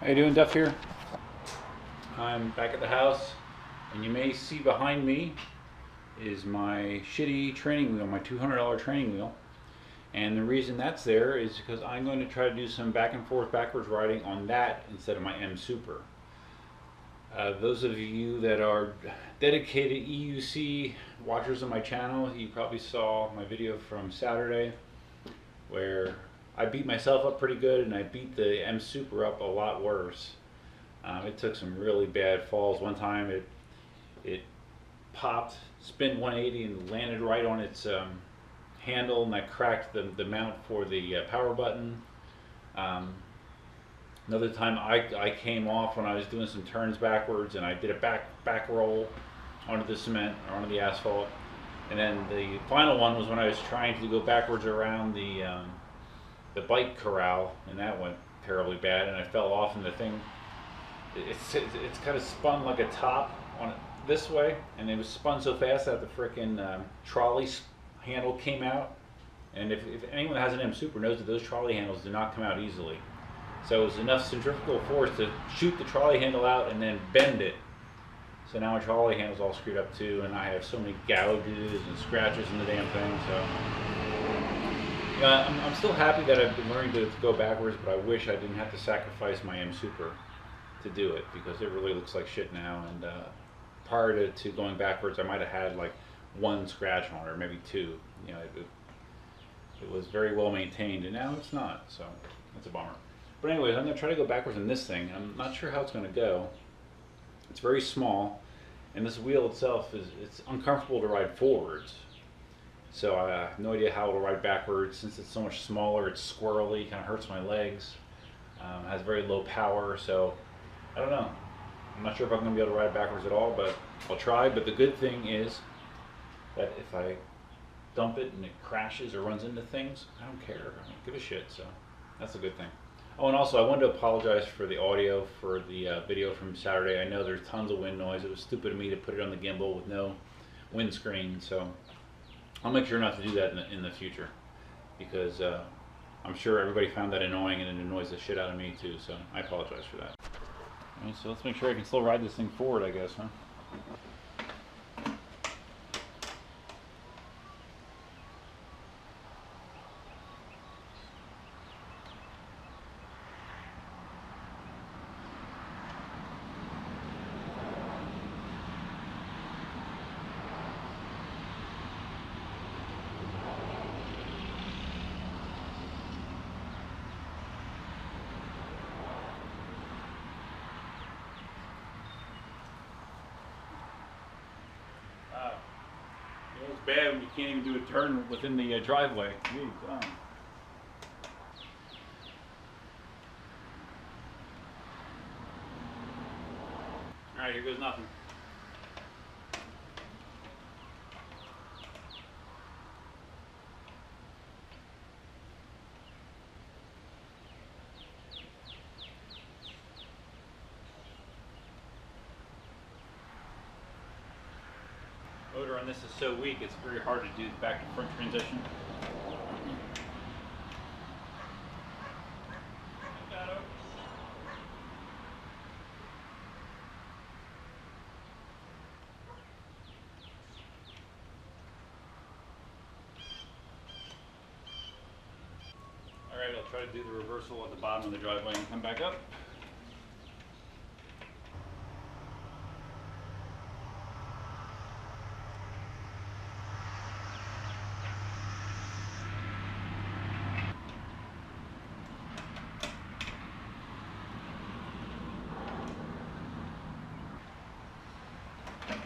How you doing, Duff here? I'm back at the house, and you may see behind me is my shitty training wheel, my $200 training wheel. And the reason that's there is because I'm going to try to do some back and forth backwards riding on that instead of my M Super. Those of you that are dedicated EUC watchers of my channel, you probably saw my video from Saturday where I beat myself up pretty good and I beat the M Super up a lot worse. It took some really bad falls. One time it popped, spin 180 and landed right on its handle, and I cracked the mount for the power button. Another time I came off when I was doing some turns backwards and I did a back roll onto the cement or onto the asphalt. And then the final one was when I was trying to go backwards around the bike corral, and that went terribly bad, and I fell off, and the thing, it's kind of spun like a top on it this way, and it was spun so fast that the frickin' trolley handle came out. And if anyone that has an M Super knows that those trolley handles do not come out easily. So it was enough centrifugal force to shoot the trolley handle out and then bend it. So now my trolley handle's all screwed up too, and I have so many gouges and scratches in the damn thing. So I'm still happy that I've been learning to go backwards, but I wish I didn't have to sacrifice my M Super to do it, because it really looks like shit now. And prior to going backwards, I might have had like one scratch on it, or maybe two. You know, it was very well maintained, and now it's not. So that's a bummer. But anyways, I'm going to try to go backwards in this thing. I'm not sure how it's going to go. It's very small, and this wheel itself it's uncomfortable to ride forwards. So I have no idea how it'll ride backwards. Since it's so much smaller, it's squirrely, kind of hurts my legs. Has very low power, so I don't know. I'm not sure if I'm going to be able to ride backwards at all, but I'll try. But the good thing is that if I dump it and it crashes or runs into things, I don't care. I don't give a shit, so that's a good thing. Oh, and also I wanted to apologize for the audio for the video from Saturday. I know there's tons of wind noise. It was stupid of me to put it on the gimbal with no windscreen, so I'll make sure not to do that in the future, because I'm sure everybody found that annoying, and it annoys the shit out of me too, so I apologize for that. All right, so let's make sure I can still ride this thing forward, I guess, huh? It's bad when you can't even do a turn within the driveway. Jeez, Alright, here goes nothing. Motor on this is so weak, it's very hard to do the back to front transition. Alright, I'll try to do the reversal at the bottom of the driveway and come back up.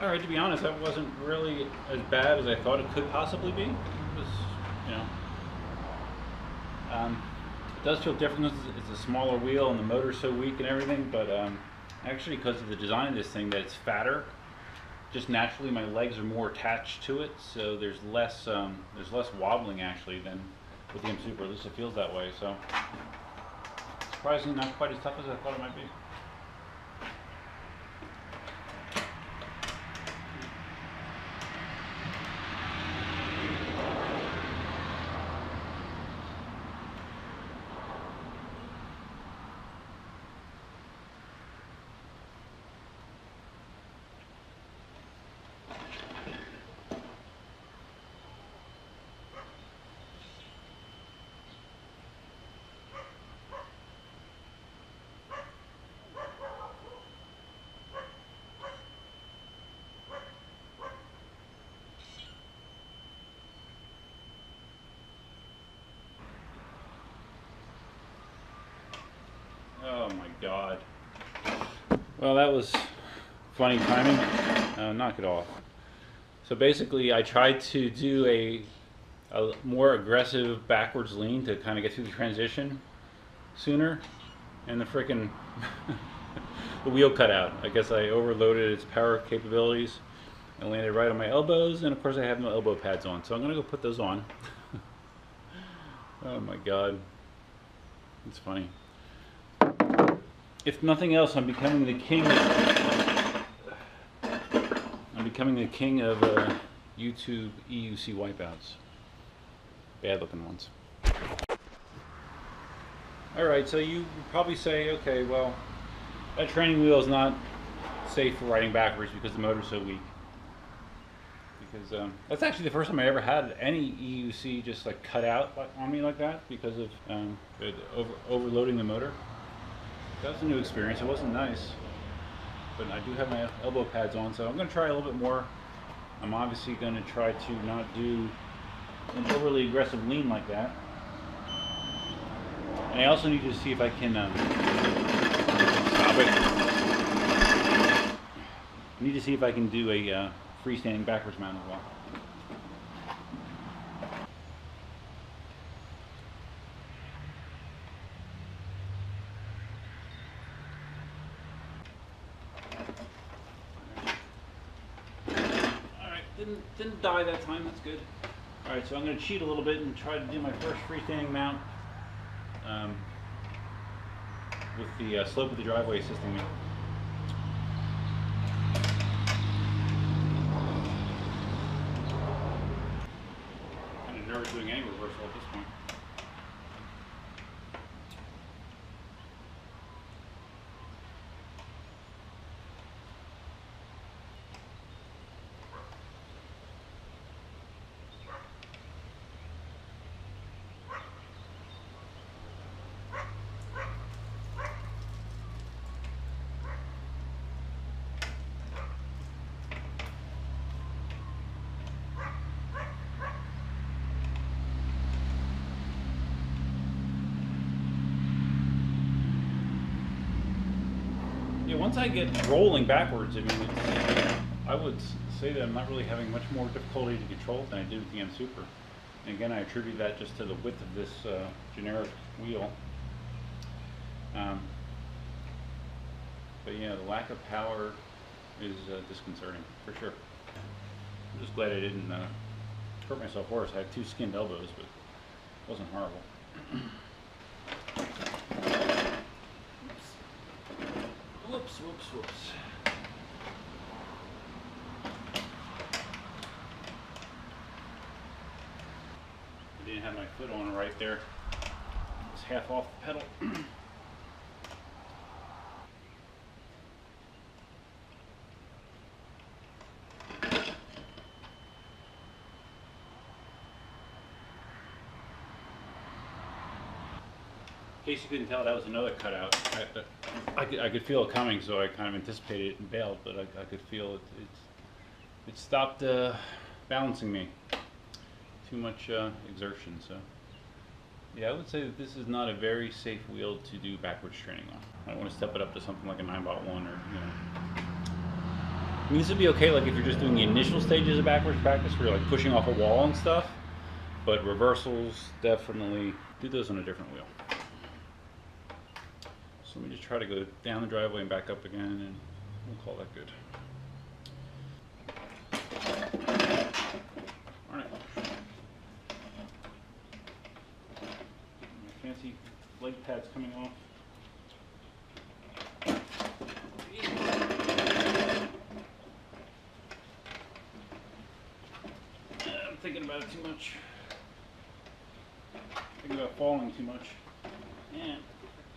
Alright, to be honest, that wasn't really as bad as I thought it could possibly be. It was, you know, it does feel different because it's a smaller wheel and the motor's so weak and everything, but actually because of the design of this thing, that it's fatter, just naturally my legs are more attached to it, so there's less wobbling actually than with the M Super. At least it feels that way, so surprisingly not quite as tough as I thought it might be. Oh my god. Well, that was funny timing. Knock it off. So basically, I tried to do a more aggressive backwards lean to kind of get through the transition sooner, and the frickin' the wheel cut out. I guess I overloaded its power capabilities and landed right on my elbows, and of course I have no elbow pads on, so I'm gonna go put those on. Oh my god, it's funny. If nothing else, I'm becoming the king. I'm becoming the king of YouTube EUC wipeouts. Bad looking ones. Alright, so you probably say, okay, well, that training wheel is not safe for riding backwards because the motor's so weak. Because that's actually the first time I ever had any EUC just like cut out on me like that because of overloading the motor. That was a new experience. It wasn't nice. But I do have my elbow pads on, so I'm going to try a little bit more. I'm obviously going to try to not do an overly aggressive lean like that. And I also need to see if I can stop it. I need to see if I can do a freestanding backwards mount as well. Didn't die that time, that's good. Alright, so I'm going to cheat a little bit and try to do my first freestanding mount with the slope of the driveway assisting me. Kind of nervous doing any reversal at this point. Yeah, once I get rolling backwards, I mean, I would say that I'm not really having much more difficulty to control than I did with the M Super. And again, I attribute that just to the width of this generic wheel. But yeah, the lack of power is disconcerting, for sure. I'm just glad I didn't hurt myself worse. I had 2 skinned elbows, but it wasn't horrible. Whoops, whoops, whoops. I didn't have my foot on right there. It was half off the pedal. In case you couldn't tell, that was another cutout. I could feel it coming, so I kind of anticipated it and bailed, but I could feel it stopped balancing me. Too much exertion, so. Yeah, I would say that this is not a very safe wheel to do backwards training on. I want to step it up to something like a 9x1 or, you know. I mean, this would be okay like if you're just doing the initial stages of backwards practice where you're like pushing off a wall and stuff, but reversals, definitely do those on a different wheel. So let me just try to go down the driveway and back up again, and we'll call that good. All right. My fancy leg pads coming off. I'm thinking about it too much. Thinking about falling too much. Yeah.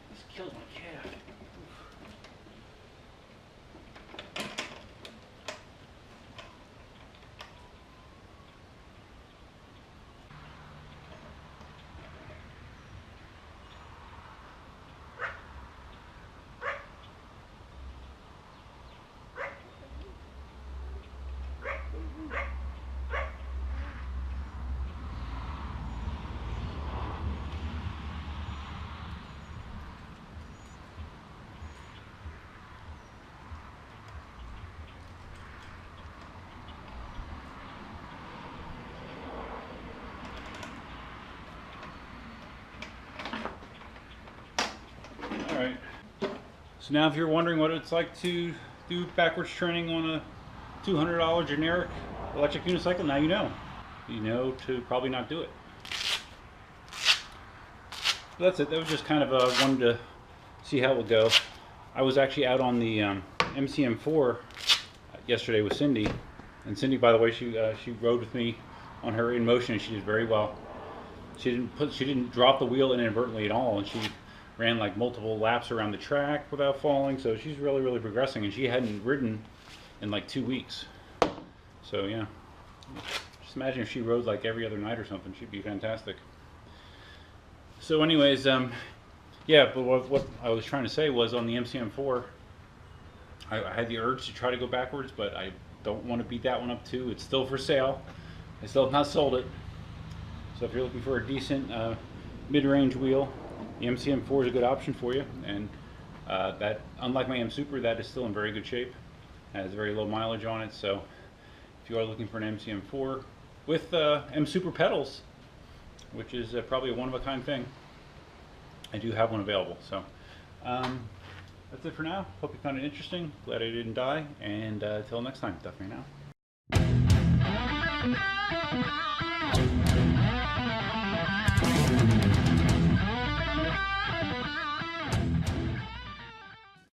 This kills my calf. So now if you're wondering what it's like to do backwards turning on a $200 generic electric unicycle, now you know. You know to probably not do it. So that's it. That was just kind of wanted to see how it would go. I was actually out on the MCM4 yesterday with Cindy, and Cindy, by the way, she rode with me on her Inmotion, and she did very well. She didn't drop the wheel inadvertently at all, and she ran like multiple laps around the track without falling. So she's really progressing, and she hadn't ridden in like 2 weeks. So yeah, just imagine if she rode like every other night or something. She'd be fantastic. So anyways, yeah, but what I was trying to say was on the MCM4, I had the urge to try to go backwards, but I don't want to beat that one up too. It's still for sale. I still have not sold it. So if you're looking for a decent mid-range wheel, the MCM4 is a good option for you. And that, unlike my M Super, that is still in very good shape. It has very low mileage on it. So if you are looking for an MCM4 with M Super pedals, which is probably a one-of-a-kind thing, I do have one available. So that's it for now. Hope you found it interesting. Glad I didn't die. And until next time, definitely now.